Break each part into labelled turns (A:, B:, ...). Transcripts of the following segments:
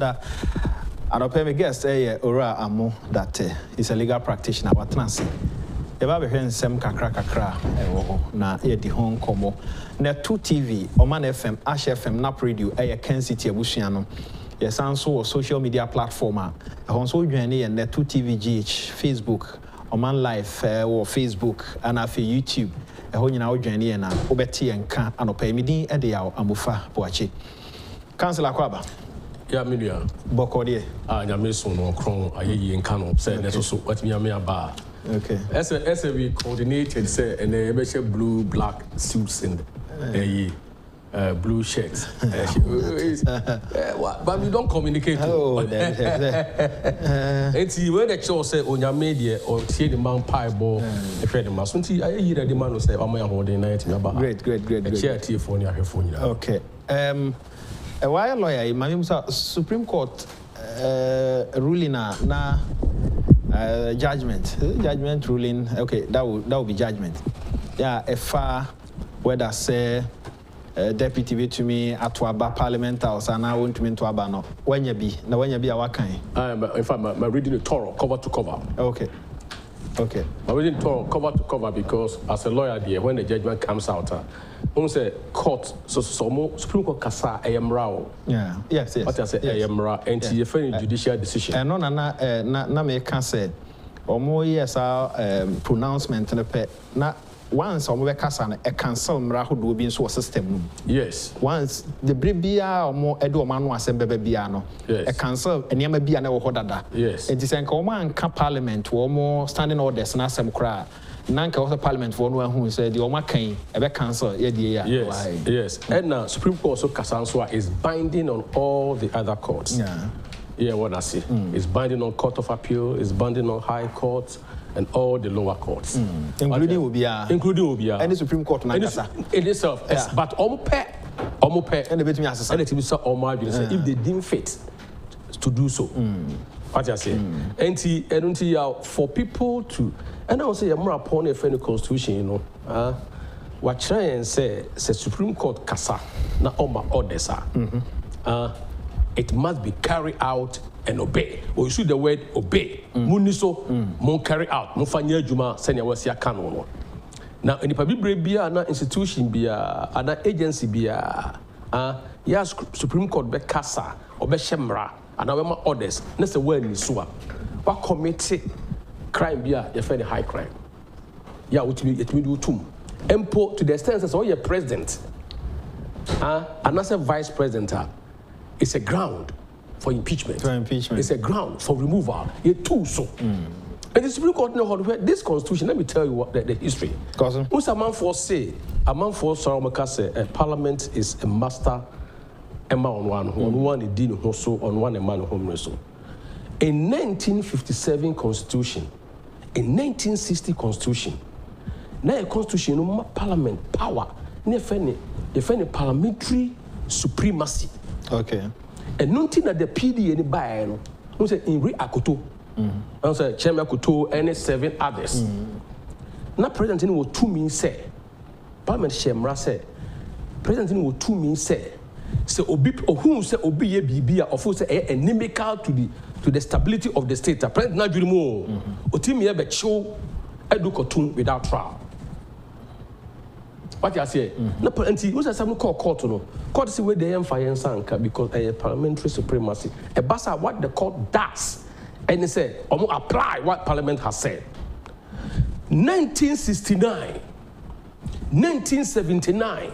A: That Anopemi guest Ora Amo that is a legal practitioner but transi. Eba be hwen sem kakra na ye di hon komo. Na 2 TV, Oman FM, Ash FM, Nap Radio, Kencity Media no. Yes, also social media platform also join na 2 TV GH, Facebook, Oman Live or Facebook and afi YouTube. Ho nyina wo join na obeti enka Anopemi din e de yawo amofa boachi. Councilor Kwaba.
B: Yeah, Media.
A: Bokodie.
B: Nyame no kron ayeyi enka no say na so what me aba.
A: Okay.
B: As we coordinated say and they blue black suits in blue shirts. But we don't communicate.
A: Oh,
B: it's when the show say on your media or see the man pie ball if the man so I hear the man say am I holding night about.
A: Great.
B: Chair telephone your phone.
A: Okay. A while lawyer, my Supreme Court ruling na judgment ruling. Okay, that will be judgment. Yeah, a far whether say deputy be to me at Waba Parliament House and I want to mean to Abano. When you be our kind.
B: In fact, my reading the Torah cover to cover.
A: Okay.
B: I'm reading Torah cover to cover because as a lawyer, there when the judgment comes out, say court so Supreme Court kasa ayamra.
A: Yeah. Yes.
B: What I say ayamra and you find judicial decision.
A: And no na me can say omo yes pronouncement na once omo kasa na cancel mra hodo bi so system.
B: Yes.
A: Once the bia omo edo omo anu asem bebe bia no e cancel enema bia na wo hodada.
B: Yes.
A: It is enka omo anka parliament omo standing orders na asem kra. Nanka was the parliament for one who said the Oma Kane ever cancel.
B: Yes. And now Supreme Court so Kasanswa is binding on all the other courts. Yeah, what I see. It's binding on Court of Appeal, it's binding on High Court and all the lower courts.
A: Including Ubia. And the Supreme Court
B: in itself. Yes. But Omope
A: and the bit me as
B: if they deem fit to do so. What I say. And for people to and I will say, I'm more upon a friendly constitution, you know. What try and say Supreme Court Kasa, na oma orders are. It must be carried out and obey. Or you see the word obey. Muniso, mon carry out. Mon fanya juma, senya wasi akano. Now, in the public bia, na institution bia, ana agency bia, yes, Supreme Court be Kasa, or be Shemra, and our orders. That's the word in Sua. What committee? Crime be a fairly high crime. Yeah, it will do too. Empo to the extent that all your president, and as a vice president, it's a ground for impeachment. It's a ground for removal. It too so. And the Supreme Court know how to this constitution. Let me tell you what the history. Who's a man for say? A man for say a parliament is a master. On one deal also on one a man home so. In 1957 constitution. In 1960 constitution, now a constitution no parliament power, defend parliamentary supremacy.
A: Okay.
B: And nothing that the PD any buy no say in reuploading. I say Chairman Kuto and 7 others. Now President will 2 means say Parliament Shemra say President will 2 means say obi who say obi ye bibia of say inimical to the stability of the state. President Najurimo, Otimi Ebecho, Edukotum without trial. What I say? No, and he was a some court no. Court see where they fire sanka because a parliamentary supremacy. A basa what the court does, and they say, apply what Parliament has said. 1969, 1979,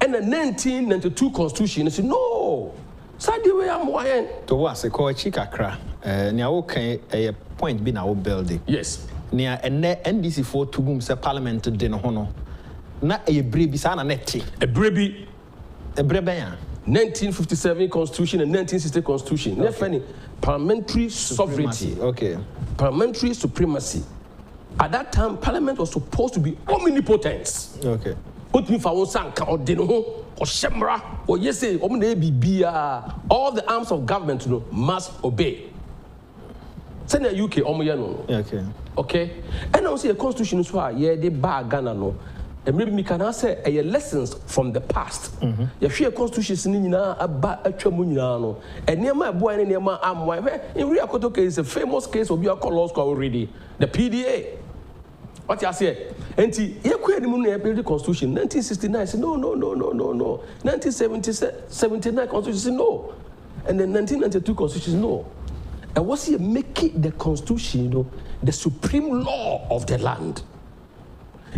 B: and the 1992 Constitution. They say no. Sadi way am wayen
A: to was a coach kakra nia wo kan a point be na wo building.
B: Yes.
A: Nia enne NDC for tugum se parliament de no ho no na e brebi sa na neti
B: e brebi 1957 constitution and 1960 constitution. Okay. Funny parliamentary sovereignty.
A: Okay.
B: Parliamentary supremacy. At that time parliament was supposed to be omnipotent.
A: Okay.
B: Put me for one sanka or de no ho or Shemra, or yes, all the arms of government must obey. Send a UK,
A: okay.
B: Okay? And I say a constitution is why, yeah, they bar Ghana, no. and maybe we can say a lessons from the past. You share constitution in about a chamunano, and near my boy and near my arm. In Rio Koto case, a famous case of your law school already, the PDA. What you say? And you create the constitution 1969. Say no. 1979 constitution no, and then 1992 constitution no. And what's he making the constitution, the supreme law of the land?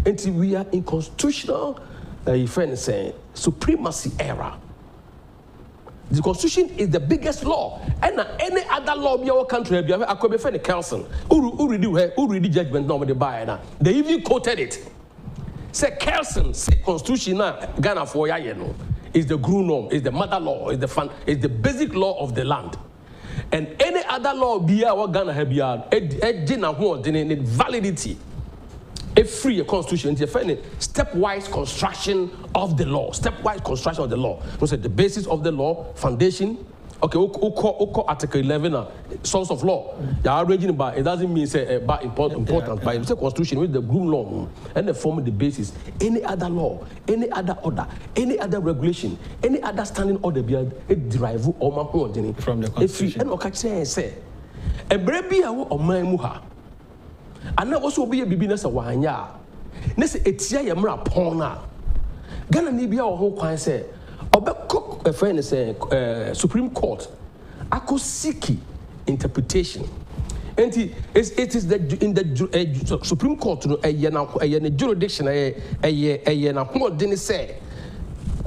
B: Until we are in constitutional, saying supremacy era. The constitution is the biggest law, and any other law in our country, I could be friend council. Who read the judgment normally by now? They even quoted it. Say Kelson, say constitution Ghana for Yayeno is the guru norm, is the mother law, is the basic law of the land. And any other law be our Ghana have the validity. A free constitution is a stepwise construction of the law. Stepwise construction of the law. We say the basis of the law, foundation. Okay, Article 11, source of law. You are arranging by it doesn't mean say about important, but it's a constitution with the group law and the form of the basis. Any other law, any other order, any other regulation, any other standing order be derive from the constitution. And okay, say, a baby or my muha. And now also be a business of one ya. Ness etia yamra pona. Ghana Nibia or whole kind say, cook a friend say, Supreme Court, akosiki interpretation. And it is in the Supreme Court, a jurisdiction, a say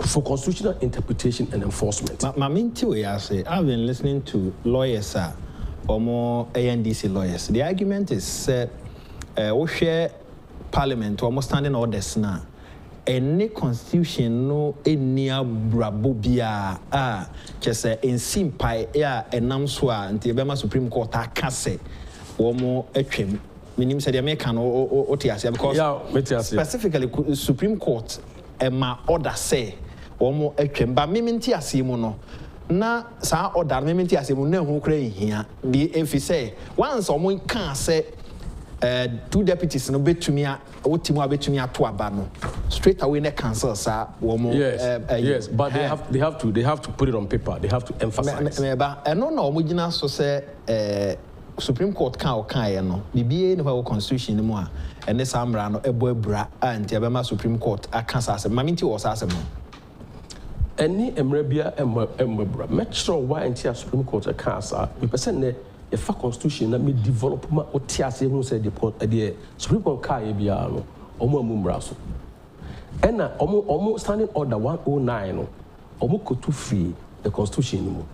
B: for constitutional interpretation and enforcement.
A: I've been listening to lawyers, or more ANDC lawyers. The argument is we share parliament almost standing orders now. Any constitution no any brabobia just in simpai enamswa until Bema Supreme Court akase omo etwem minim said the American otiasia because specifically Supreme Court ma order say omo etwem ba miminti asimo no na sa order miminti asimo na hu kra hia the if say once omo can say two deputies no betumi otimu abetumi ato aba no straight away ne cancel sa womo
B: yes but they have to put it on paper, they have to emphasize
A: ba eno na omo gina so say Supreme Court kan o kan ye no bibie ne ho constitution ni mu a ene samra no ebo abura anti abema Supreme Court akasa asem maminti wo sa asem no
B: any emrebia emrebra make sure why anti Supreme Court akasa we person ne a constitution that may develop my otiase who said the Supreme Court car bia no omo amumbraso and na omo standing order 109 no omo kotu free the constitution anymore,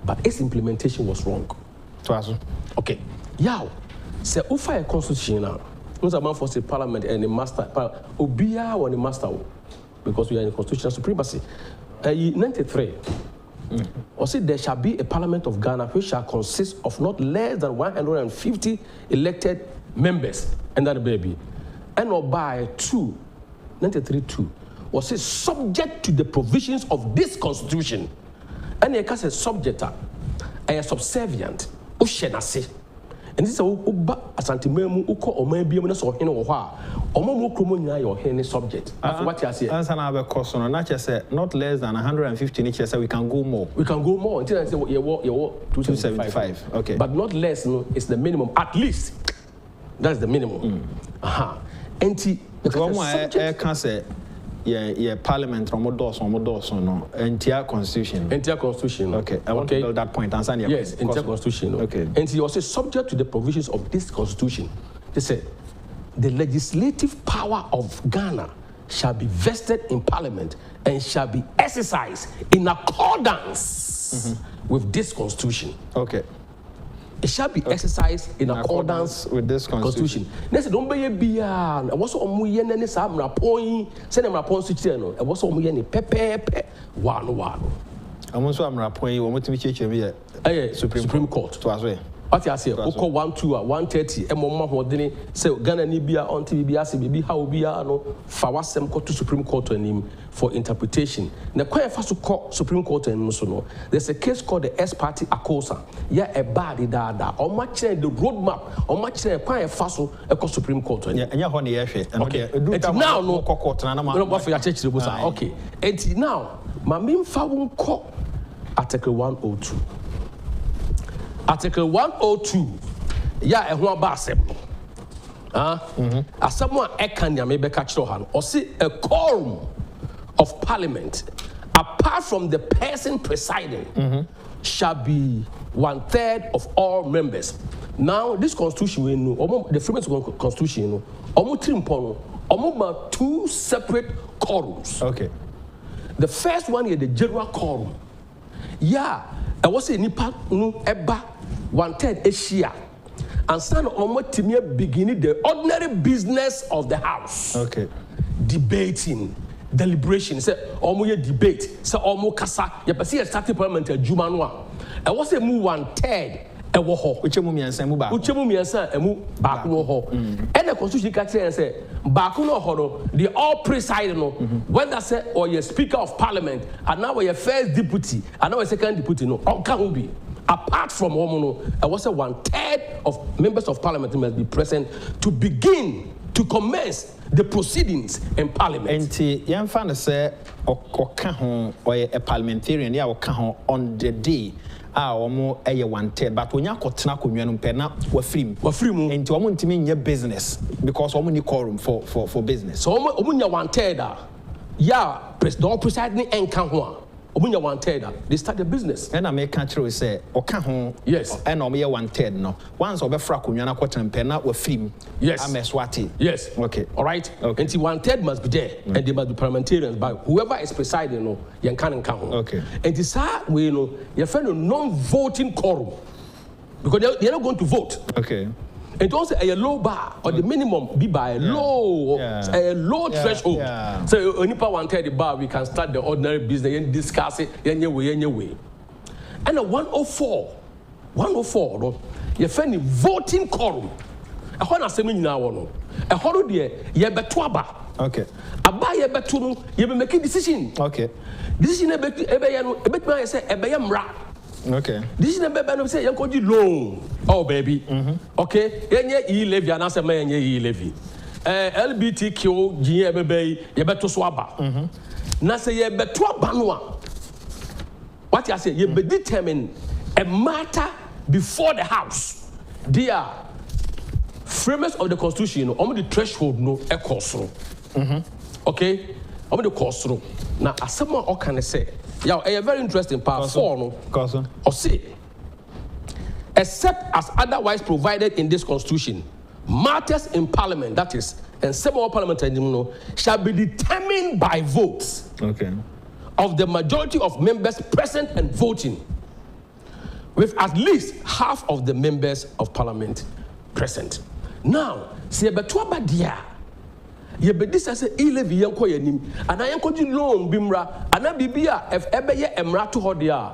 B: but its implementation was wrong. Okay, yeah, say ufa a constitution now no a man for say parliament and the master obia or the master because we are in constitutional supremacy 93. Or say there shall be a parliament of Ghana which shall consist of not less than 150 elected members, and that baby, and or by 93(2) or say subject to the provisions of this constitution, and the case subject a subservient ushenase. And this is uba asantimemu uko omabiam na so hene wo ha omo kromo nyina your hene subject after what you say answer na be cost no na say not less than 150 each say we can go more until I say you 275
A: okay,
B: but not less no is the minimum, at least that's the minimum. Enti the
A: can say yeah parliament omodoso no entire constitution okay I want to build that point answer
B: yes entire constitution
A: okay
B: and he also subject to the provisions of this constitution. They said the legislative power of Ghana shall be vested in parliament and shall be exercised in accordance with this constitution.
A: Okay,
B: it shall be exercised in accordance
A: with this constitution.
B: Next, don't be a beer. What's all my any some rapoi? Send them rapon switch no. What's all my any pepe one. I'm
A: also rapoi. We want to be church here.
B: Supreme Court.
A: To as well.
B: What you say? Oko 1-2 130. Mama hodini say Ghana ni bia on TV bia say bibi how bia no fa wasem court to Supreme Court anim for interpretation. Na kwa fa so court Supreme Court anim so no. There's a case called the S party Akosa. Yeah, a bad dada. O ma kire the roadmap. O ma kire kwa fa so e Supreme Court anim.
A: Enya ho na ye hwe.
B: Okay. Now no court na ma. No for ya church the bosa. Okay. And now ma me fa won ko Article 102. Article 102, yeah, a one basem. As someone Ekanya may be catched on, or see a quorum of parliament, apart from the person presiding, shall be 1/3 of all members. Now, this constitution, we know, the Freeman's constitution, almost 2 separate quorums.
A: Okay.
B: The first one is the general quorum. Yeah, I was in Nipa no eba 1/3 Asia, and son almost to beginning the ordinary business of the house.
A: Okay.
B: Debating, deliberation. Say almost debate. Say almost kasa. You see a starting parliament a Jumanwa. I was a move 1/3. Ewo ho.
A: Uchemu miensa mu ba.
B: Uchemu miensa emu baako no ho. And the constitution can say baako no ho no. The all preside no. Whether say or your speaker of parliament, and now your first deputy, and now your second deputy no. Onka will be. Apart from Omono, I was a 1/3 of members of parliament must be present to begin to commence the proceedings in parliament.
A: Enti yemfa no say oka ho or a parliamentarian ya oka ho on the day omo eye 1/3 but onya kotena konwa no pe na wafiri mu enti omo ntimi nye business because omo ni quorum for business.
B: So omo nya 1/3 yeah president presiding enka ho omunya 1/3 they start the business.
A: And I make country say oka ho
B: yes
A: and omo ye 1/3 no once obefra konwa na kwotena pe na wafiri
B: yes
A: ameswati
B: yes
A: okay
B: all right
A: okay.
B: Until 1/3 must be there and they must be parliamentarians by whoever is presiding no yen kan ho
A: okay
B: and this we know your friend non-voting quorum because they're not going to vote
A: okay.
B: And also a low bar or the minimum be by a low threshold.
A: Yeah.
B: So only per 1/3 the bar we can start the ordinary business and discuss it anyway. And a 104 no, you find the voting quorum. A one assembly now no. A horror dear ye beto aba.
A: Okay.
B: Aba ye beto no ye be making decision.
A: Okay.
B: Decision ebe say ebe mra.
A: Okay.
B: This is the baby say you loan. Oh baby. Okay. Yenye e levy and answer yenye e levy. LGBTQ GE baby ye beto so aba. Na say ye beto aba no. What you say ye be determine a matter before the house. They are framers of the constitution no the threshold no e cost. Okay? Omo the cost. Now as someone all can say yeah, a very interesting part 4 no. Or say, except as otherwise provided in this constitution, matters in parliament, that is, and several parliamentary shall be determined by votes of the majority of members present and voting, with at least half of the members of parliament present. Now, see betuaba dia. Ye be this as a levy yanko yanim and I yanko loan bimra and a bibia if ebe ye emra to hodia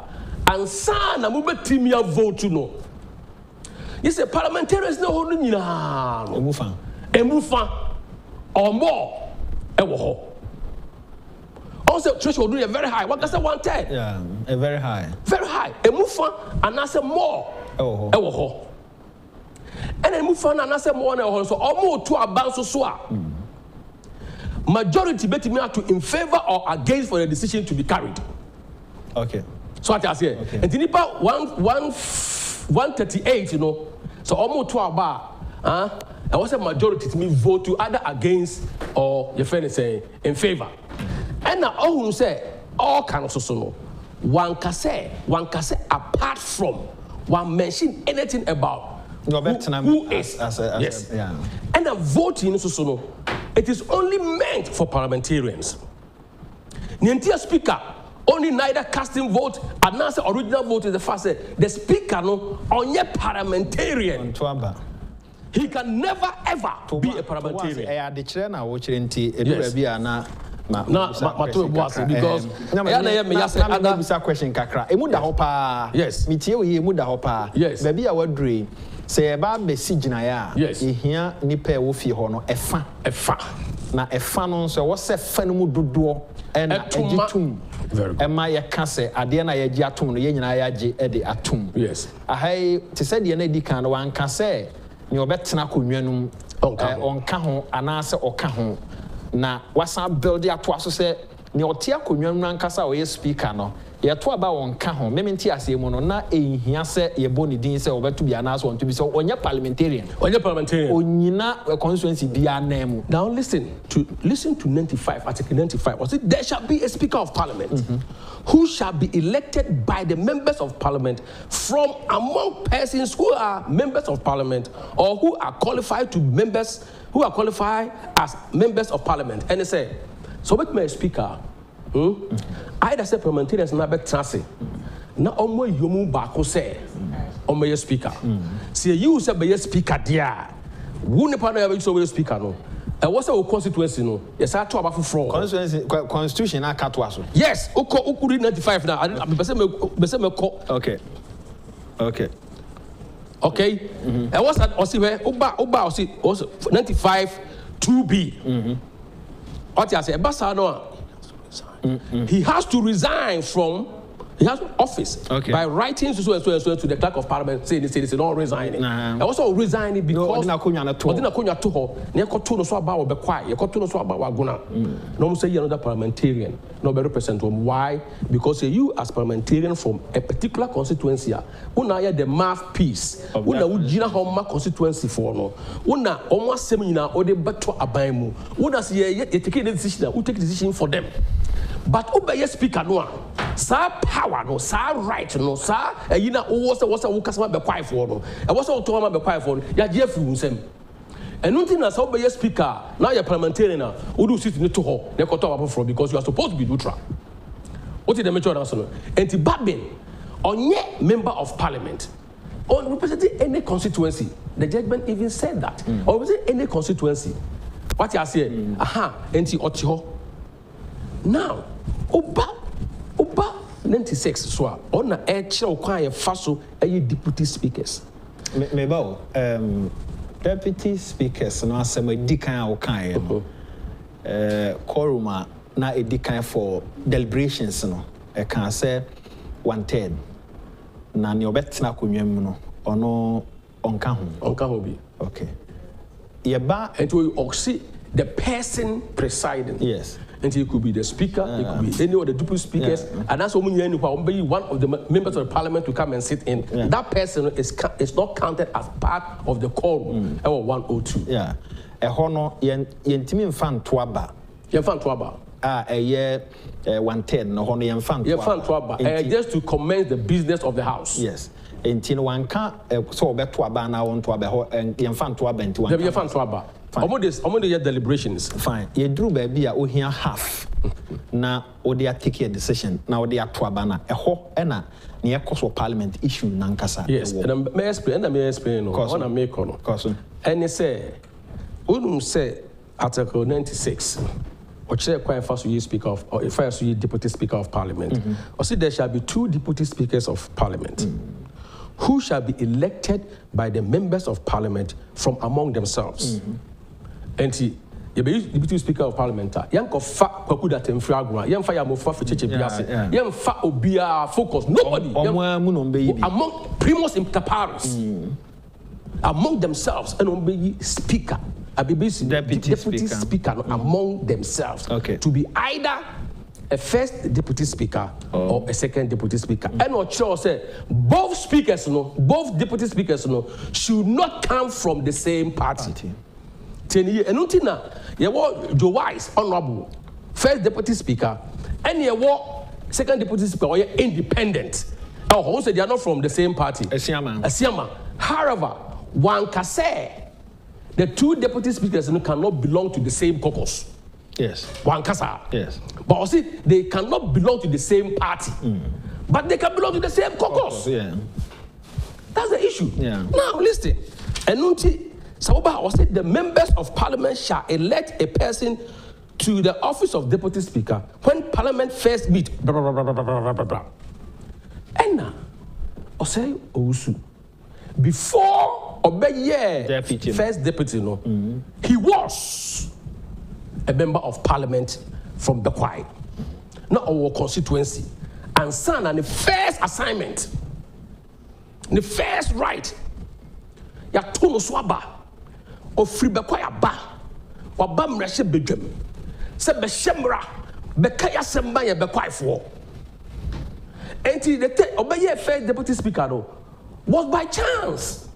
B: and san na mubetimia vote no. You say parliamentarians no holding na emufa or more ewo ho. Also threshold do very high. What can say 1/3?
A: Yeah, a very high.
B: Very high. Emufa and I say more ewo ho. And emufa and I say more ewo ho so almost to abanso so a majority bet me to in favor or against for the decision to be carried. Okay. So what I say, and the nipa 138, you know, so almost 2 about, I was a majority to me vote to either against or your friend is saying in favor. And now all who say all kinds of so one can say apart from one mention anything about who is yes. Yeah. And the voting so it is only meant for parliamentarians. The speaker only neither casting vote and now the original vote is the first. The speaker no only parliamentarian. He can never ever be a parliamentarian. to boss because
A: I have question kakra. Emuda hopa.
B: Yes.
A: Mitie we emuda hopa.
B: Yes.
A: Baby a wadre. Say eba be si ginaya.
B: Yes.
A: Ehia nipa wo fie ho no efa. Na efa no so wo se fa no mu dodo e na egitum. Ema ye ka se ade na ye gi atom no ye nyina ya gi e de atom.
B: Yes.
A: Ahai te se de na di kan no wan ka se ni obetena konwanum onka ho anase oka ho na wasa build ato aso se ni otia konwanum nankasa o ye speaker no ye to aba onka ho mementi ase mu no na ehia se ye boni din se obetu bia na so onto bi se onye parliamentarian onyina constituency bia na mu.
B: Now listen to 95, article 95. Was it there shall be a speaker of parliament who shall be elected by the members of parliament from among persons who are members of parliament or who are qualified as members of parliament. And they say, so with my speaker, either say parliamentarians na be trase na omo yomu ba ko say omo ye speaker. See you say be speaker dia. Wo ne pa na be so speaker no. E was a constituency no. Yes, I to aba fufro.
A: Constitution na ka to aso.
B: Yes, ukuri 95 na. Be say me ko.
A: Okay.
B: E was at osi we oba osi 95 2B. What you say? Basa no. He has to resign from his office by writing to the clerk of parliament saying he's not resigning. And also resigning because no say you're not a parliamentarian, no be represent him. Why? Because you as parliamentarian from a particular constituency, una the mouthpiece, una ujina homa constituency for no, una almost seminar or the beto abaimu, una say you take a decision, who take decision for them. But obey speaker no sa power no sa right no sa you know was a customer be quiet for no e was a to be quiet for ya je fu nsem enu tin na sa obey speaker now your parliamentarian na wo do sit ni to ho na ko to from because you are supposed to be neutral. What is the major answer no enti babin onye member of parliament on representing any constituency. The judgment even said that or representing any constituency. What you say enti oti ho now Oba 96 so on na e kire kwan ye fa so e deputy speakers
A: me ba deputy speakers no asema di kan o kan ye quorum na e di kan for deliberations no e kan say 1/3 na ne obetena konwam no ono onka ho
B: bi
A: okay ye ba
B: ento oxy the person presiding.
A: Yes.
B: And it could be the speaker, it could be any of the deputy speakers, and that's one of the members of the parliament to come and sit in. That person is not counted as part of the quorum. 102.
A: Yeah. A hono yentimi mfan toaba.
B: Yemfan toaba.
A: A year 1/10 no hono yemfan
B: toaba. Just to commence the business of the house.
A: Yes. Enti no wanka so obeto aba na won toaba ho yemfan toaba enti wanka.
B: Yemfan toaba. Omo your deliberations.
A: Fine. You drew baby a ohia half. Na odi take a decision. Na odi ato abana. Eho ena ne ekoso parliament issue nankasa.
B: Yes. And may explain no. Ona make no.
A: Cause.
B: And say unum say article 96. Or chair quite fast you speaker of or if I you deputy speaker of parliament. Or say there shall be 2 deputy speakers of parliament. Who shall be elected by the members of parliament from among themselves. And you be deputy speaker of parliament. Yanko fa kwaku that emfragwa. Yemfa ya mofa ficheche biase. Yemfa obia focus. Nobody. Among primus inter pares. Among themselves and ombe speaker. Deputy speaker among themselves. To be either a first deputy speaker or a second deputy speaker. And what sure say both deputy speakers should not come from the same party. And until you want Joe Wise, honorable, first deputy speaker, and you want second deputy speaker or independent. Who said they are not from the same party? Asiama. However, one can say the 2 deputy speakers cannot belong to the same caucus.
A: Yes.
B: One kasa.
A: Yes.
B: But also, they cannot belong to the same party. But they can belong to the same caucus.
A: Yeah.
B: That's the issue.
A: Yeah.
B: Now listen. And Saboba was said the members of parliament shall elect a person to the office of Deputy Speaker when Parliament first meet. Enna, Osei Owusu, before Obeye first deputy, he was a member of Parliament from Bekwai, not our constituency, and son and the first assignment, the first right, ya tono swaba, of free Bekwai aba, wabam rashe bedwem, se beshemra, bekaya semba ya Bekwai for. Until the Obeye first deputy speaker was by chance.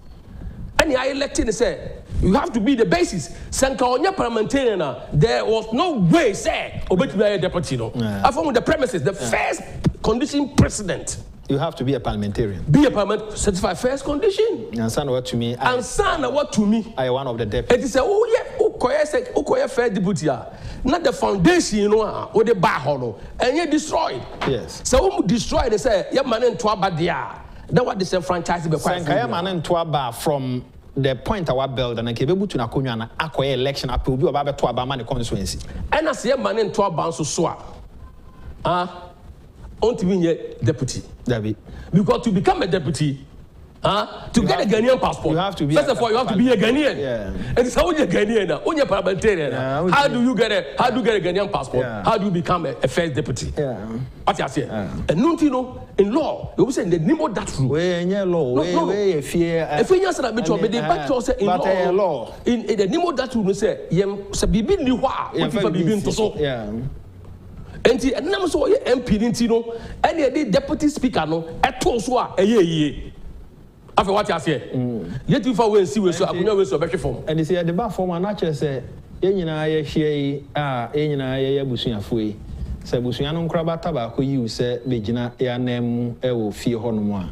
B: And I elected and said, you have to be the basis. Sanka onya parliamentarian, there was no way say Obey to be a deputy. I formed the premises, the first condition precedent.
A: You have to be a parliamentarian.
B: Be a parliament certified first condition.
A: And son what to me?
B: And son what to me?
A: I am one of the deputies.
B: It is oh yeah, Ukoya first deputy. Not the foundation, or the bar and you destroyed.
A: Yes.
B: So who destroyed? They say, "Yeah, man, and Twabadia." That what they franchise be quite.
A: Man and Twaba from the point our build and I came able to Nakunyana acquire election up to be about Twaba man constituency. And I say, man and Twaba so swap. On to be a deputy. David. Because to become a deputy. To get a Ghanaian passport, you have to be
B: first of all, you have to be a Ghanaian.
A: Yeah.
B: And it's how you Ghanaian, only a parliamentarian. How do you get a Ghanaian passport? Yeah. How do you become a first deputy?
A: Yeah.
B: What you say? And no, in law, you will say the name of that rule.
A: We in law. We fear.
B: If we answer that, but they back to us in law. In the name of that rule, we say, "Yem sabibi ni wa." If you sabibi to so. Yeah. And now so MP Nintino, and the deputy speaker no at Toswa a year. After what I say, yet if I will see we so I know we so better form. And you see at the back form, and actually say, "Yenina ye yenina ye busunya fui." Say busunya no kraba tabako you say begina ya name e wo fie ho no mo.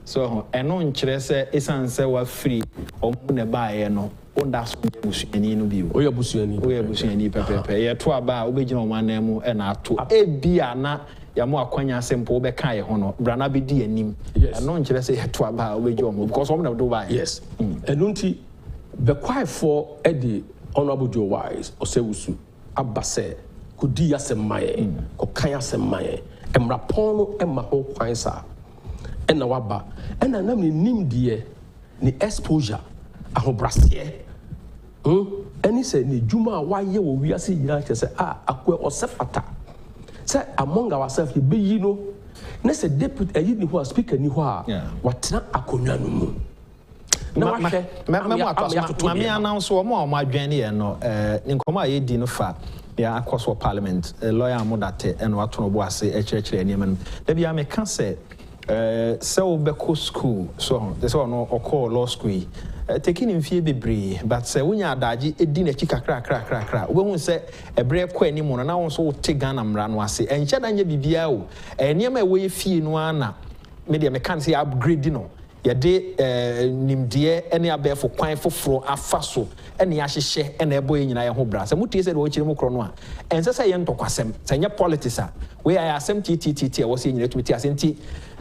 B: So eno nkyere say esan say wa free omu ne ba ye no. Onda so busuani no bi. O ye busuani pepepe. Ye to aba obegina omu anemu e na ato. E bia na ya mo akwanya sempo be kan ye ho no brana be di anim. Yes.
A: No nkire say heto aba obeji omo because omo na do ba.
B: Yes. Enunti be kwai for Eddie Honorable Joe Wise Osewusu abase kudi asemaye ko kan asemaye emra pono emma ho kwan sa ena waba ena na nim die ni exposure ahobrase eni se ni juma waye wo wiase yira che se akwe osefata. Say among ourselves, you be na say deputy ayi ni ho speaker ni ho a watena akonwa no mu na wahwe
A: mami announce wo mo adwen ye no nkomo aye di no fa ya akwaso parliament lawyer amodate eno atono bo ase ekyerekere eniam no da bia me ka say so be ko school so they say no okọ law school taking in fie bebre but say wonya adaji edi na chika kra obehu say ebre kwa ani mu no na won so wote Ghana mra no ase enche da nya bibia o eniam e we fie no ana me de me kan say upgrade no ye de nimdie ene abefo kwan foforo afaso ene ya hyehye ene ebo nyina ye ho bra say mutie say de wo kire mu kro no a ense say ye ntokwasem say nya politics a we are asem ttt e wo say nyina tumiti asenti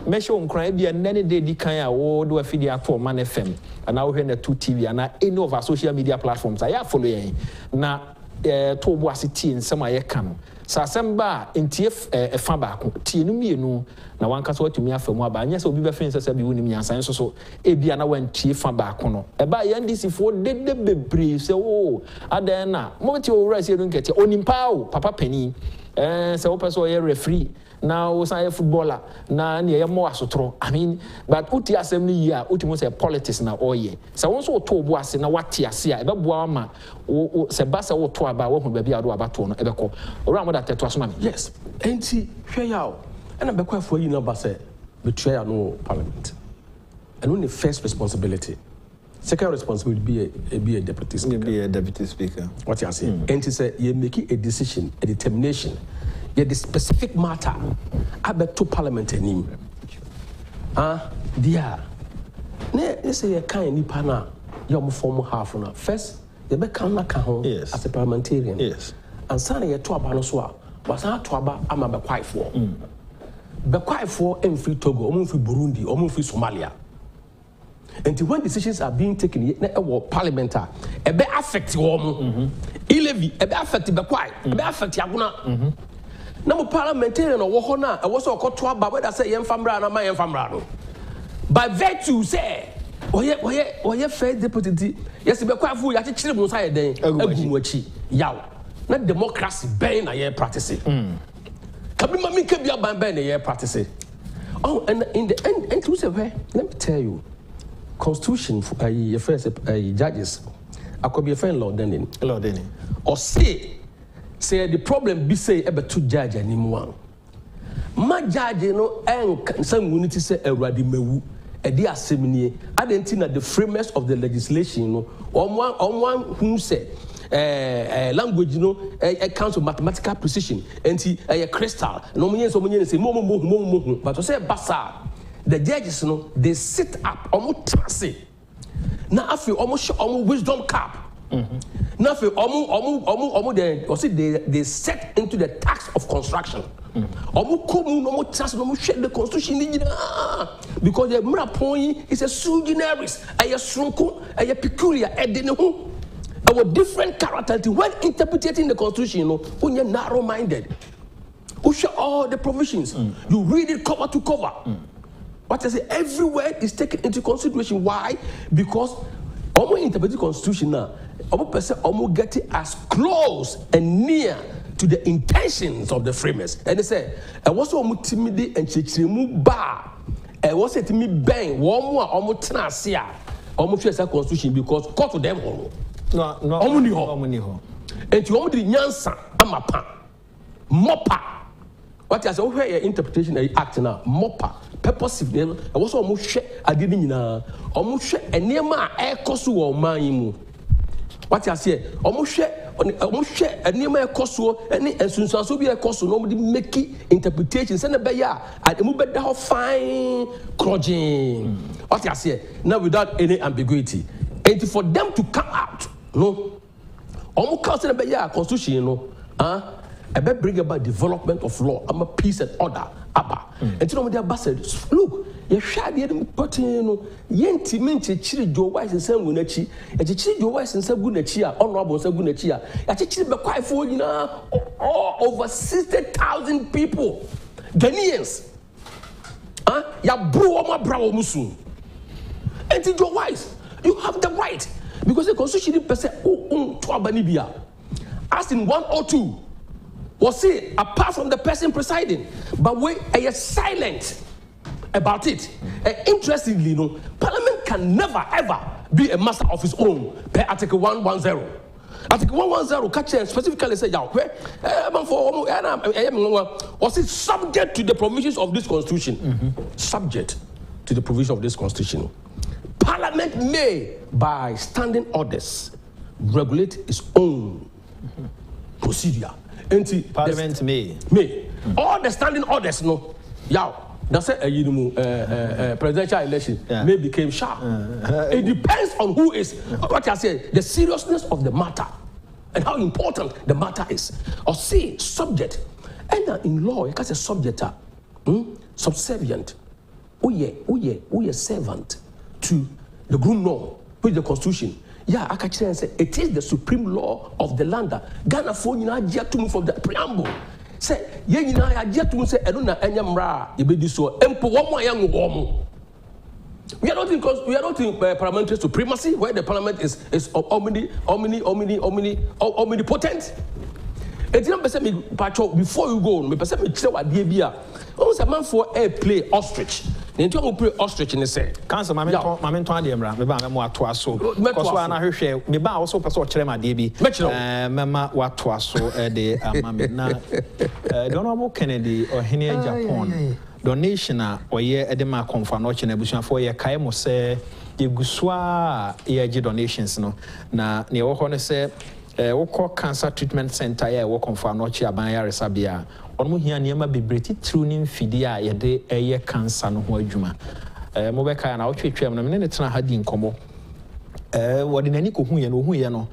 A: me show nkran bia nene de di kan a wo do afidi ato Man FM ana wo hwe na 2TV ana any of our social media platforms I follow yen na to bo aseti nsem aye ka no sa asem ba ntie efa ba ko tie no mienu na wanka so watumi afamu aba anya se obi be fen se bi wonim nyansan so e bia na wantie fa ba ko no e ba yan disi fo de bebre se o adan na mo ti o wura se no nkete onimpa o papa pani se o person ye referee now we say footballer na ne ye mo asotro I mean but uti asem ni yi a uti mo say politics na oye se won so to obo ase na wate ase a e be boa ma se ba se wo to aba wo hu ba bia do aba to no e be ko ora mo da teto aso ma me
B: yes enti hwe yawo and be kwa for yi na ba say betray ya no parliament and when the first responsibility second responsibility be a deputy speaker what you say enti say you make a decision a determination the specific matter about to parliament anim dia ne say you kan ni pa na you mo form half na first you be kan na ka ho as a parliamentarian
A: yes
B: and sana you to aba no so a wasa to aba ama be kwaifo em free Togo om free Burundi om free Somalia And when decisions are being taken in our parliament, it be affect them. Levy, it be affect the quiet, it be affect Yaguna. Now, parliamentarian or Wahona, I was so called to about whether I say Yamfamra and my Yamfamrano. By virtue, say, or yet, fair deputy, yes, be quite full, actually, Mosai day, Yaw. Not democracy, Ben, I hear practicing. Kabimami can be a Ben, I hear practicing. Oh, and in the end, inclusive, let me tell you. Constitution for your first judges, I could be a friend Lord Denning. Or say the problem be say about two judge anymore. My judge, and some unity say a radimewu, a dear semini. I didn't think that the framers of the legislation, on one who said language, a council mathematical precision, and a crystal, no means so many say more, but to say basa. The judges, they sit up almost now I feel almost wisdom cap. Now I feel almost they set into the task of construction. Almost share the constitution because the Mrapoy is a sui generis, a shrunko, a peculiar, our different character when interpreting the constitution, when you're narrow-minded. You share all the provisions. You read it cover to cover. What I say, every word is taken into consideration. Why? Because when we interpret the constitution now, almost get it as close and near to the intentions of the framers. And they say, I was almost timid and chichimu bar. I was at me bang, one more almost tenacia, almost a constitution because court to them all. No, only ho. And you only nyansa, amapa, mopa. What I say, where your interpretation act now, mopa. Purposive, I was almost share. I didn't almost share a near my air cosu or my. What I say, almost share a near my cosu, and soon so be a cosu, nobody making interpretations and a bear. I move better how fine crudging. What I say, now without any ambiguity. And for them to come out, no, almost casting a bear constitution, I better bring about development of law. I'm a peace and order. And you know, the ambassadors, look, you shall be able to put in Yenti Minty, Chili Joe Wise and Sam Gunachi, and the Chili Joe Wise and Sam Gunachia, honorable Sam Gunachia. I teach you quite for you know, over 60,000 people, Ghanaians. Ya bro, my bravo Musu. And Joe Wise, you have the right because the constitution person, to Abanibia. As in 102. Was it apart from the person presiding, but we are silent about it. Interestingly, Parliament can never ever be a master of its own per Article 110. Article 110 catch specifically say, was it subject to the provisions of this constitution? Subject to the provision of this constitution. Parliament may, by standing orders, regulate its own procedure.
A: Parliament may.
B: All the standing orders, that's a presidential election may become sharp. It depends on who is, what I say, the seriousness of the matter and how important the matter is. Or say, subject. And in law, you can say subject, subservient, servant to the groom law, which is the constitution. Yeah, I can say it is the supreme law of the land. Ghana for you know, from the preamble. Say, yeah, you know, I just to say, I don't know, Anyamra, you be this so, empo one more young woman. We are not in parliamentary supremacy where the parliament is omnipotent. And you know, before you go, me person me tell what dey almost a man for air play ostrich. Then you play ostrich in the say.
A: Council, my men to dey mra. Me ba me mo ato aso. Because wa na hwehwe. Me ba also person kire ma dey bi. Mema wa to aso de amame na. The honorable Kennedy Ohene Agyapong. Donation a oye edema konfa no che na busuafo ye kae mo se yegusua ye gi donations no. Na ne wo ho ne se wokɔ cancer treatment center ya wo konfa no chi aban ya resabia ono hia niema bebreti tru ni mfidi a yede eye cancer no ho adwuma mo be kai na wo twetwem no me ne tena ha di nkomo wode nani ko hu ye no hu ye no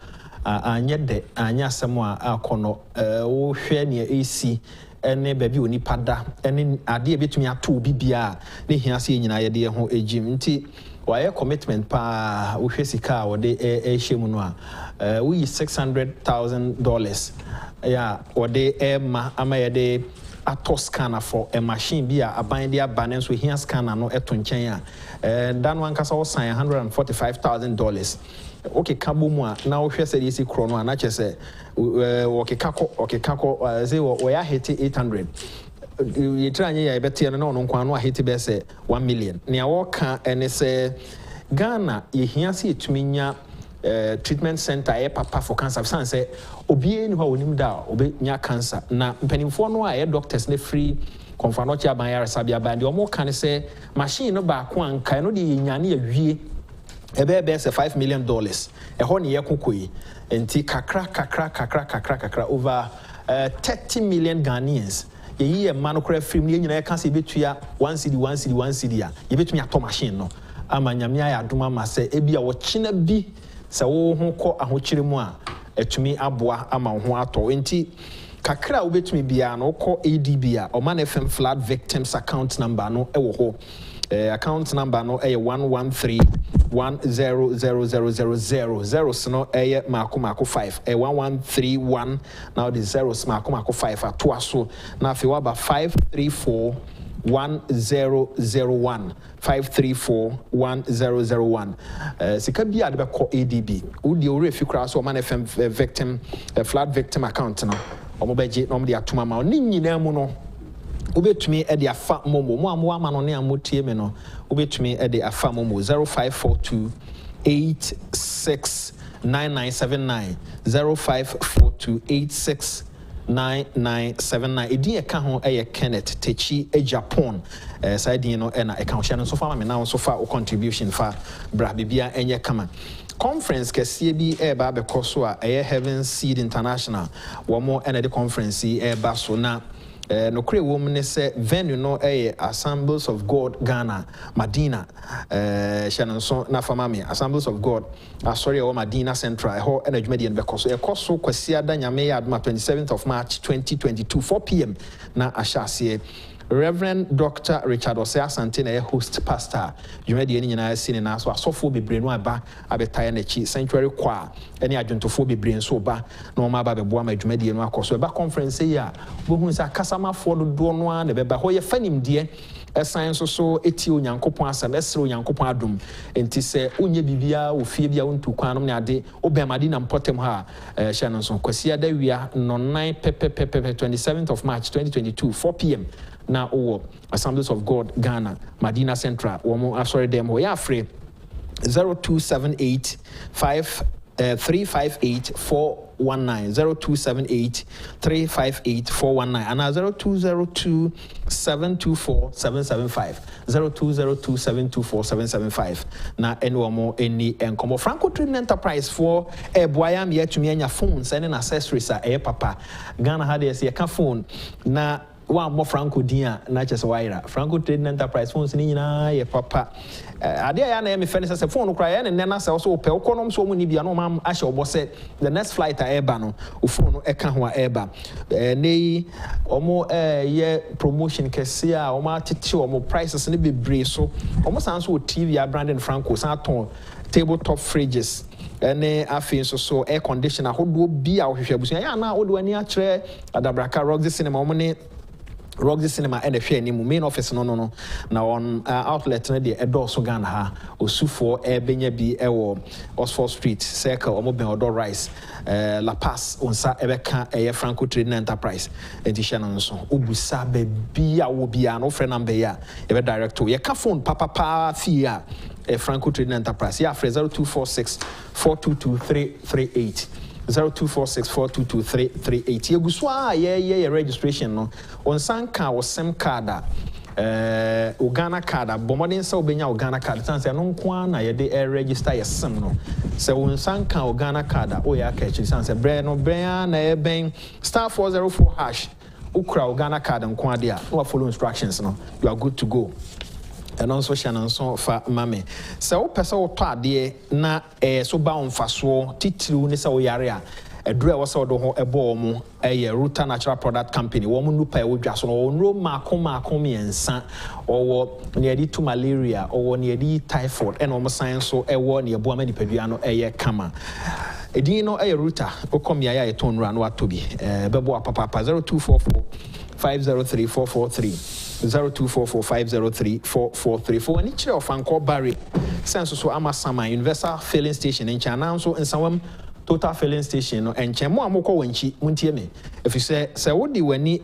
A: anye de anya asem a akono wo hwe ne AC ene baby oni pada ene ade e betumi ato bibia ne hia se nyina yede ye ho ejim nti why commitment pa wo hwe sika wo de ehye no a we $600,000 yeah wo de ma ama ye de ato scanner for a machine bi a aban de abanen so hia scanner no eto nchen a dan wan kasa wo sign $145,000 okay kabo mu a na wo hwe se de si kro no a na chese okay kako say wo ya hit 800 you try ya betia no no nkwa no a hit be say 1 million ne a wo ka ene say Ghana ye hia se etuminya treatment center e papa for cancer san say obie ni ho onim da obenya cancer na mpanimfo no a doctors ne free konfa chia ban yare sabia ban de omo kan say machine no ba ko anka no de nyane awie ebe say $5 million e ho ne ye kokoi enti kakra over 30 million Ghanaians ye man kra free ne nyina ka say betua 1 cedi a ye betumi ato machine no ama nyame ya adoma ma say ebia wo china bi se wo ho kɔ ahokyere mu a etumi aboa ama ho atɔ enti kakra wo betumi bia no kɔ ADB a Oman FM flood victims account number no ewo ho account number no 113100000 no mako 5 1131 now the zeros mako 5 atoa so na afi wa ba 5341001 5341001 sika bia de beko ADB udi ore fi kra so Oman FM victim flood victim account no omo beje no de atoma ma ni nyina mu no ubetumi e de afa momo mo amwa ma no ne amotie me no ubetumi e de afa momo 0542 869979 0542 869979 edin eka ho eye Kenneth Techi Agyapong side no na eka ho hye no so fa ma me na so fa o contribution fa bra bibia enye kama conference kese bi ba be koso a Heaven Seed International wo mo na de conference ba so na no kre wo mne se venue no Assemblies of God Ghana Madina Shannon na famami Assemblies of God sorry o Madina Central ho na dwumadi be koso kwasi ada nyame ya adma 27th of March 2022 4 p.m. na ashase Reverend Dr. Richard Osea Santana host pastor dwumadi ni nyina sine na so asofo bebre no aba abetaya na chi sanctuary kwa ene adwontofo bebre so ba na o ma ba bebo ama dwumadi no akoso ba conference ya bohu sa kasama fo do no a na beba ho ye fanim de science so eti onyankopon asam esre onyankopon adom enti se onye bibia wo fie bia wontu kwanom ne ade obemade na mpotem ha hye so kwasi ada wia no 9 pepe 27th of March 2022 4 p.m. na owo Assemblies of God Ghana Madina Central wo sorry dem ho ya free 0278 358 419 0278 358 419 and 0202 724 775 0202 724 775 na eno eni enkomo Franco Trading Enterprise for boyam yetumi anya phones and accessories papa Ghana had a ka phone na wa mo Franco dia na chese waira Franco Trading Enterprise phones ni nyina ye papa ade ya na me fene se phone kra ya ne na se so pe okonom so mu ni bia no ma ahye obose the next flight eba no o phone eka ho eba nei omo ye promotion kese a omo atete omo prices ne bebre so omo san so TV a branded Franco san ton tabletop fridges ene afin so air conditioner hodo bi a hwehwe abusun ya na odo ani a kire Adabraka Roxy Cinema omo ne Roxy Cinema and the share ni main office no na on outlet na de edoso Ghana ha osufo benya bi ewo Oxford Street Circle omoben odo Rice La Paz onsa ebeka Franco Trading Enterprise edition nso obusa ba bia wo bia no friend number ya ebe director ye ka phone papa fia Franco Trading Enterprise ya 0246 422338 0246422338 yeguswa ye registration no on sanka wo sim card Uganda card bomodin se obenya Uganda card sanse no nko na ye de register ye sim no se won sanka Uganda card o ya ka chi sanse bre no bre na e ben *404# ukra Uganda card nko ade a no follow instructions no you are good to go. And also Shannon so fa mame se wo pese wo to ade na so ba onfaso titiru ne se wo yare a edure wo se odo ho ebo omo eye Ruta Natural Product Company wo mu nupa e wodwa so no nro maako miensa owo ne edi to malaria owo ne edi typhoid and omo science so ewo ne ebo ama nipadua no eye kama edin no eye Ruta okomia ya eton ra no atobi bebo papa 0244 503-443 0244-503-443 for any chair of Anko Barry sense so Amasama Universal Filling Station in China so in some Total Filling Station and Chemo Amoko Wenchi Muntieme if you say Saudi when ni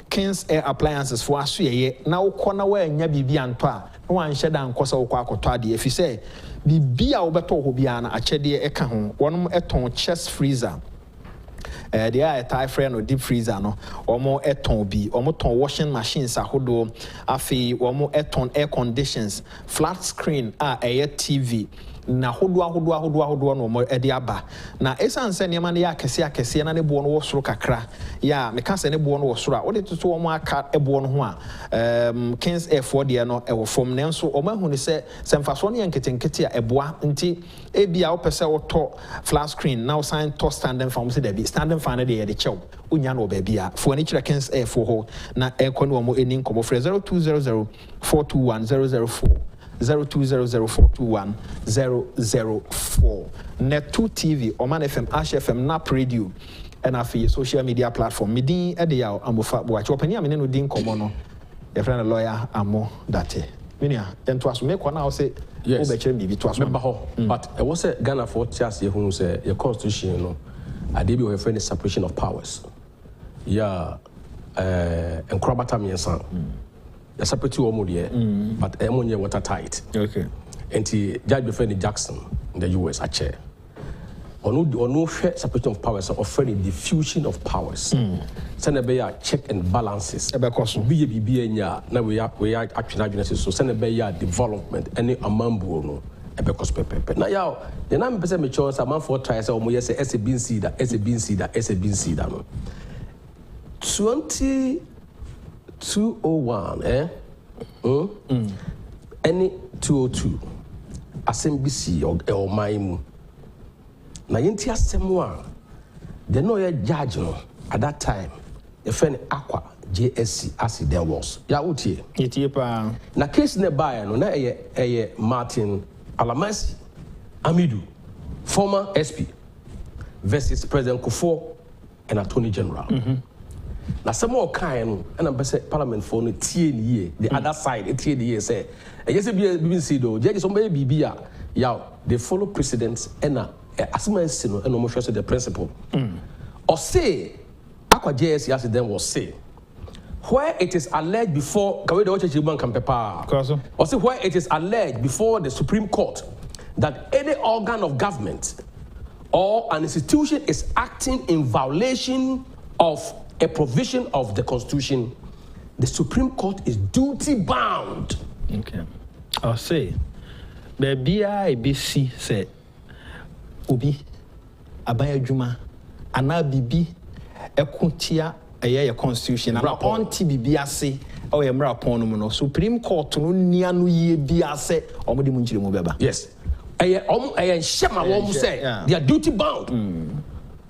A: King's Air Appliances for Asuye now corner where nya bibi antwa no one shed and kosa okwa akotwade if you say bibia obeto hobiana achede eka ho wonom eton chest freezer they are a tie friend or deep freezer no omo eton bi omo ton washing machines ahodo afi omo eton air conditions flat screen a TV na ahodo no mo ede aba na esanse ne ma ne ya akese na ne bo no wosoro kakra ya me ka se ne bo no wosoro a wo de toto omo aka ebo no ho a Kings F4 de no e wo fom ne nso omo hu ne se mfaso ne yanketenkete a eboa nti ebia wo pese wo to flat screen now sign to standing fan se da bi standing fan de ye de chew unya no ba bia fo ne kire Kings F4 ho na e ko no omo eni nkomo frɛ 0200 421 004 0204210004 Net2 TV Oman FM Ash FM Nap Radio and afi social media platform midin e de ya amofa bo achi opani amene no din komo no your friend lawyer amo date minia ento aso me ko na o say o be kire bibi to aso
B: member ho but e was Ghana for tias ye hunu say your constitution no ade bi o friend separation of powers enkrabata miensa the separate woman there, but ammonia watertight.
A: Okay.
B: And the judge before Jackson in the US a chair. Or no separation of powers or offering diffusion of powers. Send a bear check and balances. Be now we are actually so send a bear development any amambu no. Because pepe. Now y'all, the number percent mature a man for tries or more yes SABC that 201 any 202 SMBC or maimu na yenti asemwa the no ya judge no at that time the friend Aqua JSC as there was ya utie
A: pa
B: na case ne buy no na eye Martin Alamasi Amidu former SP versus President Kufuor and Attorney General. Na some more kind and I'm say parliament for no tie the other side tie say yes BBC do judge some baby ya they follow precedents and asema sino and almost the principle or say Aqua JS as then was say where it is alleged before or say where it is alleged before the Supreme Court that any organ of government or an institution is acting in violation of a provision of the Constitution, the Supreme Court is duty bound.
A: Okay. I'll say, baby, ABC say, Obi, Abaya Juma, Ana Bibi, Ekuntia, a Constitution, and upon TBBase, or a Mraponomono, Supreme Court, no Nianu ye Biase, or Modimunji Mobeba.
B: Yes. I Shema won't say they are duty bound.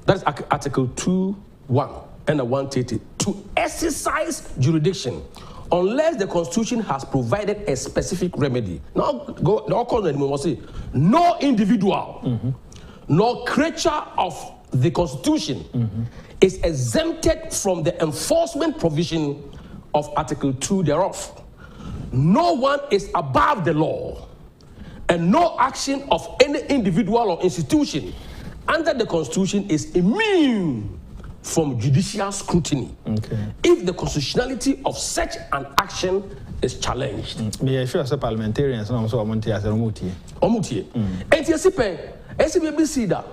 B: That is Article 2:1. And 130 to exercise jurisdiction unless the Constitution has provided a specific remedy. Now say no individual, no creature of the Constitution is exempted from the enforcement provision of Article 2 thereof. No one is above the law, and no action of any individual or institution under the Constitution is immune from judicial scrutiny if the constitutionality of such an action is challenged.
A: Me sure as parliamentarians no so omonti as omutie.
B: And you see that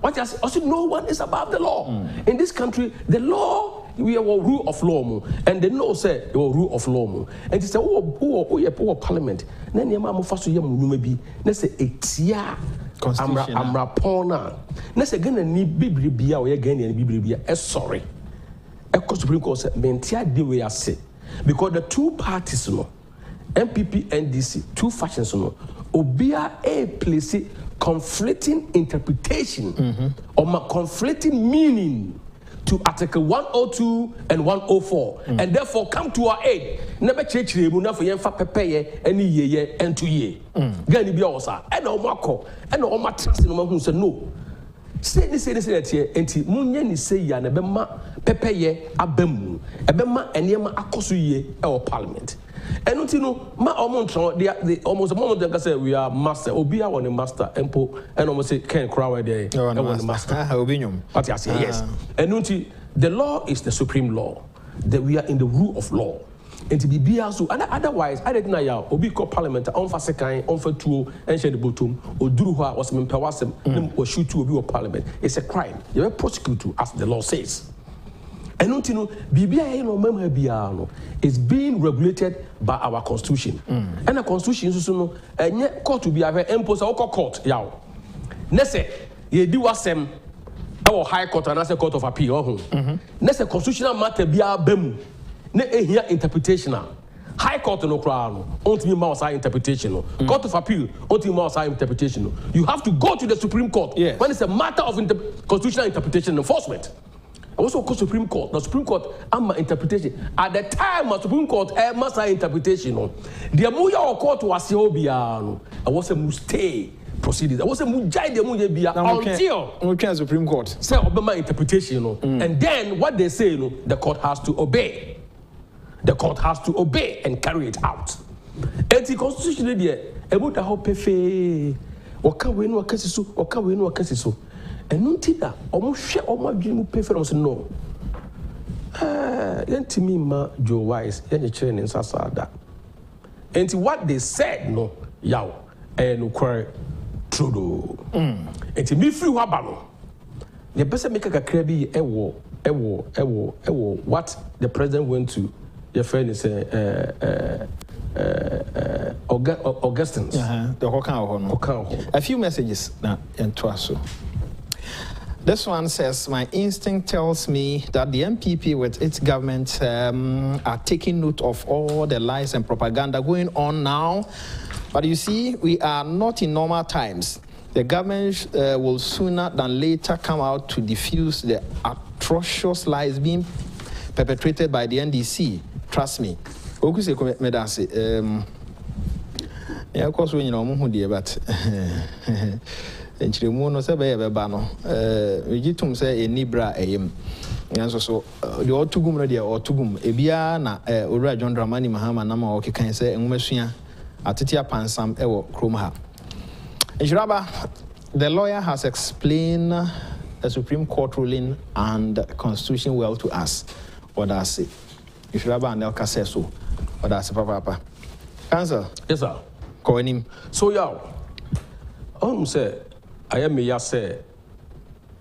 B: what you say no one is above the law. In this country the law we have a rule of law and they know say a rule of law and you say who parliament na niam amofaso yam nnuma bi na say etia amra pona na say Ghana ni bibiri bia o ye Ghana ni bibiri bia sorry e Supreme Court say mentia de we ase because the two parties no MPP NDC two factions no obia place conflicting interpretation or conflicting meaning to Article 102 and 104, and therefore come to our aid. Never change the Muna for Yenfa Pepe, any year, and 2 years. Gani Biosa, and no Marco, and no more trust in who said no. Say this here, and Munyan say Yan, a Bema, Pepe, Abemu, a Bema, and Yama Akosuye, our parliament. And you know, my almost a moment that I say we are master, Obia on the master, and almost say Ken Crower there, and one master. But I say yes. And the law is the supreme law, that we are in the rule of law. And to be biasu, and otherwise, I didn't know Obi called parliament on for second, on for two, and shed the bottom, or Duruha was Mempawasem, or shoot to Obi parliament. It's a crime. You are prosecuted as the law says. And you know, BBI is being regulated by our constitution. And the constitution is also no court to be a very imposed court. Yao. Nese, ye do wasem our high court and as a court of appeal. Nese constitutional matter be a bemu. Ne here interpretation. High court no crown, only mouse interpretation. Court of appeal, only mouse interpretation. You have to go to the Supreme Court when it's a matter of constitutional interpretation enforcement. Also called Supreme Court. The Supreme Court ama interpretation. At the time of Supreme Court, must have interpretation. The Amuya court was Yobiano. I was a mustay proceedings. I was a mujai the Amuya Bia until
A: Supreme Court.
B: Say Obama interpretation. And then what they say, the court has to obey. The court has to obey and carry it out. And the constitution there, about the whole pefe, waka we no akasiso, waka we no akasiso. And no tida, almost share all my dream pay for us. No. To me, ma Joe Wise, any training Sasada. And what they said, no, yaw, and query Trudeau. And to me, free Wabano. The person make a crabby what the president went to, your friend is Augustine.
A: The Hokan. A few messages now, and Twasso. This one says, my instinct tells me that the MPP with its government are taking note of all the lies and propaganda going on now. But you see, we are not in normal times. The government will sooner than later come out to diffuse the atrocious lies being perpetrated by the NDC. Trust me. Yeah, of course, we know but and Chirimuno Sabe Bano, Vigitum say a Nibra aim. And so the Otugum radio or Tugum, Ebiana, Ura John Dramani Mahama Nama or can say, and Messia, Atitia Pansam Ewo Krumha. And Shiraba, the lawyer has explained the Supreme Court ruling and the Constitution well to us. What I say. Shiraba and Elka says so. What I say, Papa. Answer. Yes, sir. Call him.
B: So, y'all, say. I am a say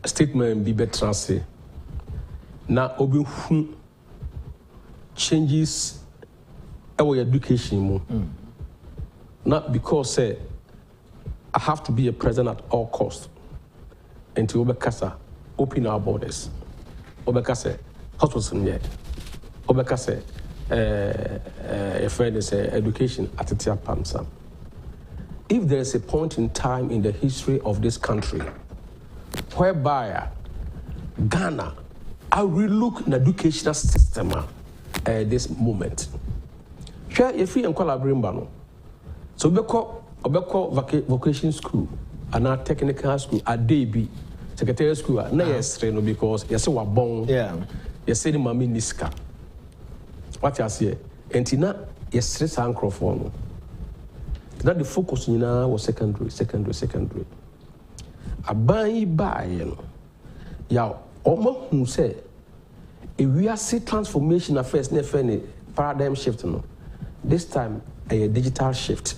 B: statement be better say. Na obi changes our education not because say I have to be a president at all costs. And to Obekasa open our borders. Obekasa hospitals in yet. Obekasa a friend is education at the Pansam. If there is a point in time in the history of this country whereby Ghana, I relook the educational system at this moment. Share if you collaborate, so Obeko vocation school and our technical school at DB, secretary school, na yes, because yes, we are born, yes, the mami niska. What you say? Entina yes, stress and microphone. That the focus was secondary. Abai ya omo who say if we are see transformation affairs near any paradigm shift no. This time a digital shift,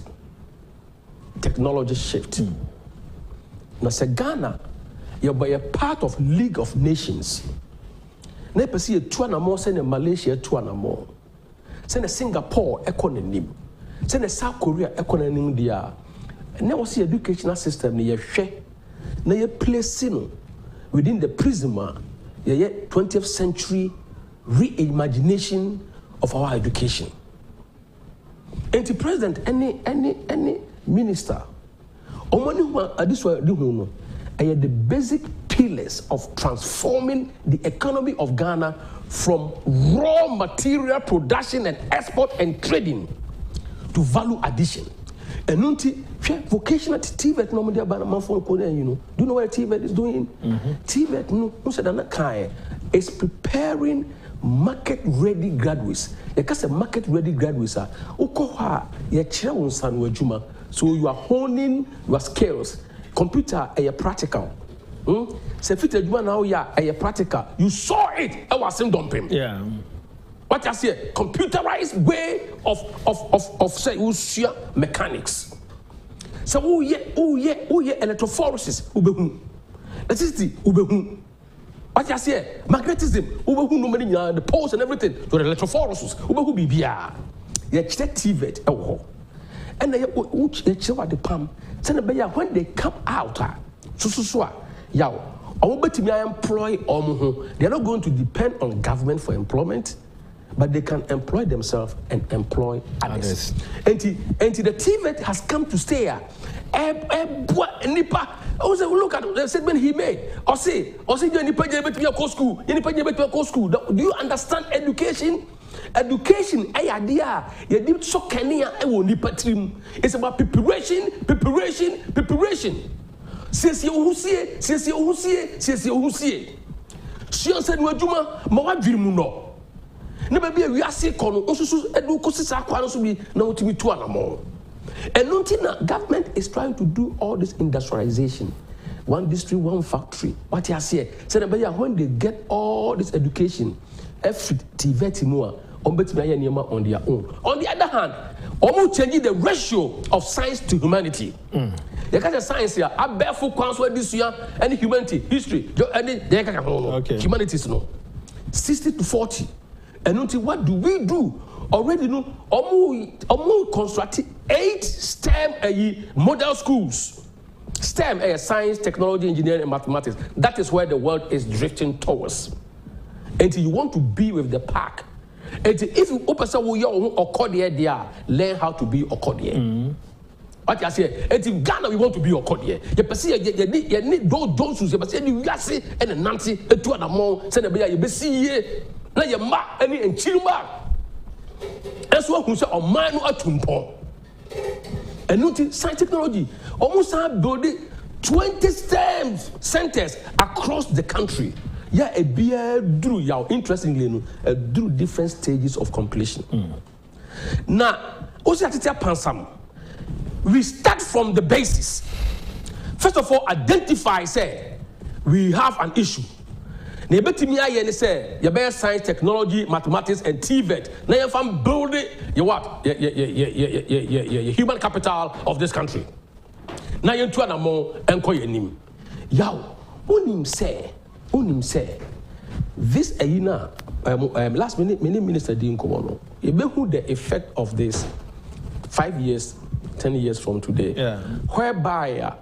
B: technology shift. Now say Ghana, you're by a part of League of Nations. Na pesi e tuana more say Malaysia tuana more. Say Singapore economy. Say South Korea economy dia. Na was the educational system na ye hwe na ye place no within the prism ye 20th century reimagination of our education. And the president any minister This way, the basic pillars of transforming the economy of Ghana from raw material production and export and trading to value addition. And vocational TVET no media ban phone code, you know. Do you know what TVET is doing? TVET no is preparing market ready graduates. Because the market ready graduates are so you are honing your skills. Computer a practical. Se fit adwuma now a practical. You saw it. I was dumping.
A: Yeah.
B: What I say, computerized way of say mechanics. So electrophoresis ubehu. Electricity ubehu. What I say, magnetism ubehu no many the poles and everything. So the electrophoresis ubehu bibia. Ye check TVET ewo. And they the palm. When they come out, they are not going to depend on government for employment, but they can employ themselves and employ others. And the TVET has come to stay. Look at the statement he made. Do you understand education? Education, it's about preparation. Says you see. She said, Wajuma, Mawadrimuno. Never be a Yasi Kono, also Edukosisa Quanosubi, no to be two more. And Nuntina, government is trying to do all this industrialization. One district, one factory. What you say? Said when they get all this education, every TVET on their own. On the other hand, almost changing the ratio of science to humanity. You can't science here. I barefoot counsel this year, any humanity, history, any humanities no. 60 to 40. And until what do we do? Already know almost constructed 8 STEM model schools. STEM science, technology, engineering, and mathematics. That is where the world is drifting towards. And you want to be with the pack. And if you open some there, learn how to be Okodie. What I say, and in Ghana we want to be Okodie. You need those who say, you see, and Nancy, and two other more, send a bear, you see, now you mark any and chill mark. That's what who say, or mine or tumpon. And notice science technology almost have building 20 STEM centers across the country. Yeah, a beer drew you interestingly drew different stages of completion. Now, also Pansam, we start from the basis. First of all, identify say we have an issue. Nebetimi say your science, technology, mathematics, and TVET. Now you from building your what? Your human capital of this country. Now you two and more and call your name. Yow, unim say this last minute minister didn't come on. You know who the effect of this 5 years, 10 years from today, whereby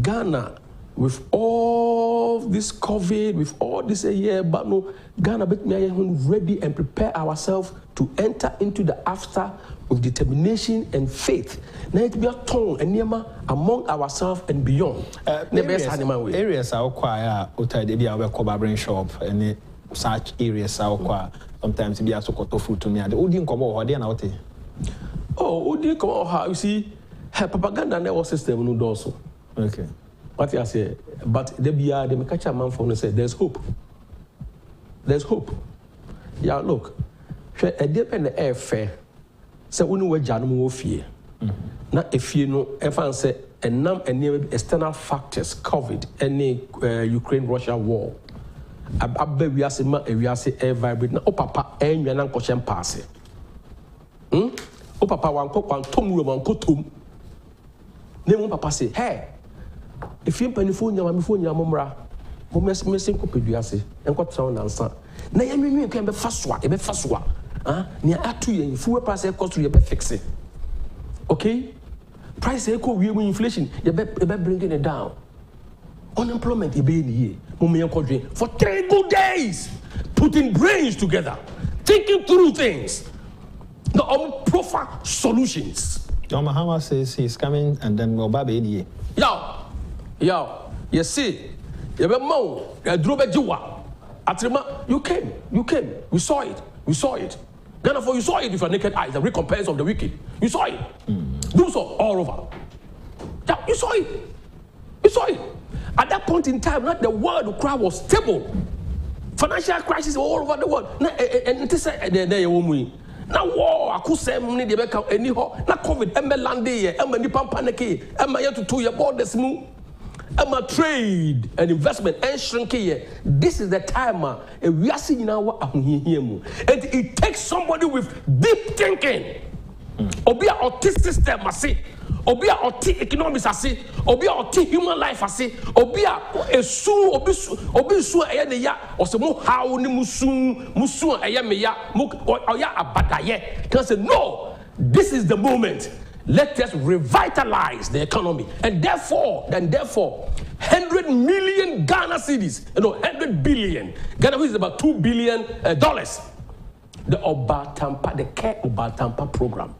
B: Ghana, with all this COVID, with all this year, but no, Ghana bet me ready and prepare ourselves to enter into the after with determination and faith. Now it be a tone and nema among ourselves and beyond.
A: Areas are quite outside the Barbering shop and such areas are quite sometimes be a sokoto food to me. The Udin come over there now.
B: Oh, Udin come over. You see, her propaganda network system no also.
A: Okay.
B: What I say, but they may catch a man phone and say, there's hope. There's hope. Yeah, look, a dip in the air fair. So we know where Janum fear. Now, if you know, if I say, and now any external factors, COVID, any Ukraine-Russia war, I bet we are saying air vibrate. Now, papa, and you're not question pass. Oh, papa, one cook, one tom room, one cotum. Then papa say, hey. If you pay phone your mumra, who must missing copidiasi and got sound answer. Now you can be fast one, a fast one. Near at 2 years, full price cost to your fix it. Okay? Price echo inflation, you better bringing it down. Unemployment, you be in the year. For 3 good days, putting brains together, thinking through things, the proper solutions.
A: John Mahama says he's coming and then we'll baby.
B: Yo, you see, you be mo, drobe jiwa. Atrima, you came, we saw it. Ghana for you saw it with your naked eyes, the recompense of the wicked. You saw it. Do so all over. Yeah, you saw it. At that point in time, not the world crowd was stable. Financial crisis all over the world. And this now war, I could say money they make any ho. Now COVID, lande ye, nipa panic, yet to 2 year borders move. Trade and investment and shrink here. This is the time we are seeing now and it takes somebody with deep thinking. Obi a autistic system asi, obi a auti economics asi, obi a auti human life asi, obi a obi su eye ne ya, ose mo how ni musu eye me ya, oya abadaye. Can say no, this is the moment. Let us revitalize the economy. And therefore, 100 million Ghana cedis, 100 billion. Ghana is about $2 billion. The Obatampa, the Care Obatampa program.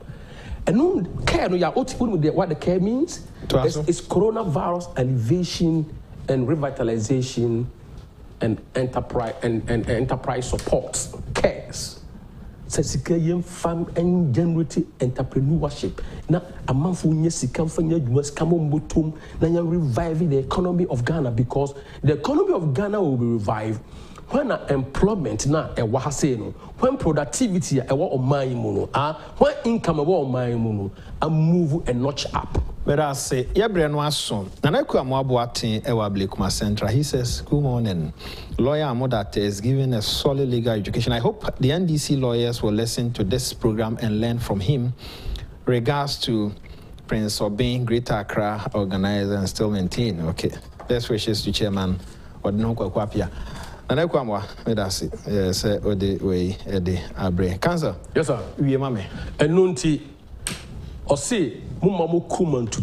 B: And no care, what the care means? It's coronavirus alleviation and revitalization and enterprise support. Cares. Farm and generate entrepreneurship. Now, a month for Yesika for US Kamombutum, now you're reviving the economy of Ghana because the economy of Ghana will be revived when employment now a wahaseno, when productivity a wa omayimuno, when income a wa omayimuno, and move a notch up.
A: But I say, Yabrian was soon. And I come Wabuatin Ewa Blakuma Central. He says, good morning. Lawyer Amodate is giving a solid legal education. I hope the NDC lawyers will listen to this program and learn from him. Regards to Prince Obin, Greater Accra organizer and still maintain. Okay. Best wishes to Chairman Odinoko Kwapia. And I come with us. Yes, Ode way, Ede Abre. Cancer.
B: Yes, sir.
A: We mame.
B: And Nunti. Or say, Mumamu Kuman to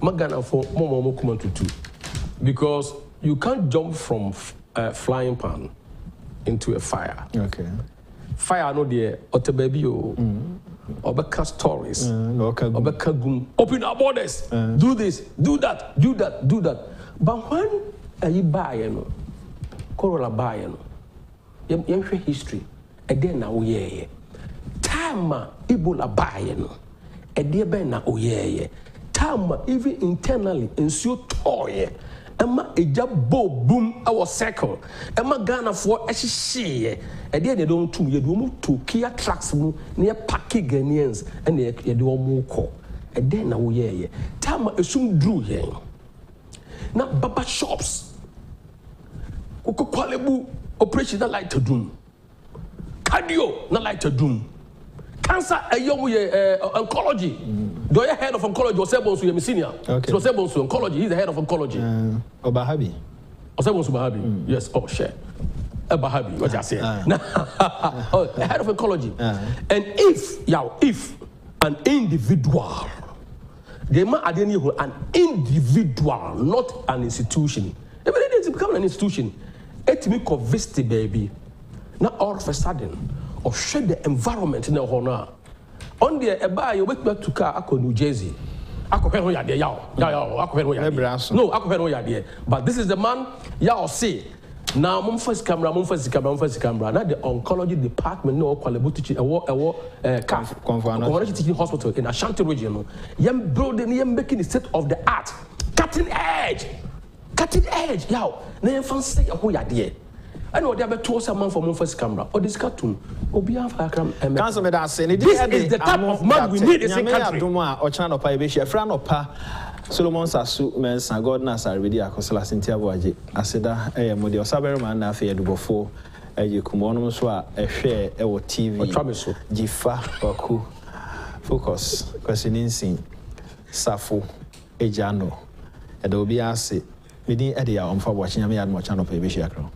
B: Magana for Mumamu Kuman to because you can't jump from a flying pan into a fire.
A: Okay.
B: Fire no dear, baby, Obeka stories, Obeka gum, open our borders, do this, do that. But when you buy, Corolla buy, you history, and then now, yeah. Time Ebola buy no, a dear ben oyeye. Time even internally ensure toy. Emma a jab boom our circle. Emma Ghana for a she. A dear they don't to you move to Kia tracks near Paki Ghanaians and they do more call. A then now ye. Time assume drew ye. Now Baba shops. Kwalebu operation not like to doom. Cardio not like to doom. Cancer, oncology. The head of oncology was able to be senior. Okay. So was able to oncology. He's the head of oncology.
A: Obahabi.
B: Was able to Obahabi. Yes. Oh shit. Obahabi. What you say? The head of oncology. And if an individual, they might identify an individual, not an institution. If it needs to become an institution, it me convinced baby. Now all of a sudden. Or share the environment in the honor. On the buy you wake back to car Ako New Jersey. Ako but this is the man Yao say. Now mum first camera. Now the oncology department no quality CAF teaching hospital in Ashanti region. Yam building yam making the state of the art. Cutting edge. Yao. Na fancy who ya there. I know they have 2 someone for my first camera. Or this cartoon. This is the type of man we need in this country.
A: Solomon Sasu Mensa God Nasa Redi Akosala Cynthia Boaji. Aseda Modi Osabere man na fe edubofo kumono so a ehwe ewo TV. Jifa Oku Focus Kwesininsin Safo Ejano. Edo bi ase. Medi ede ya omfa bo chinyame ya no channel pa be hia kro.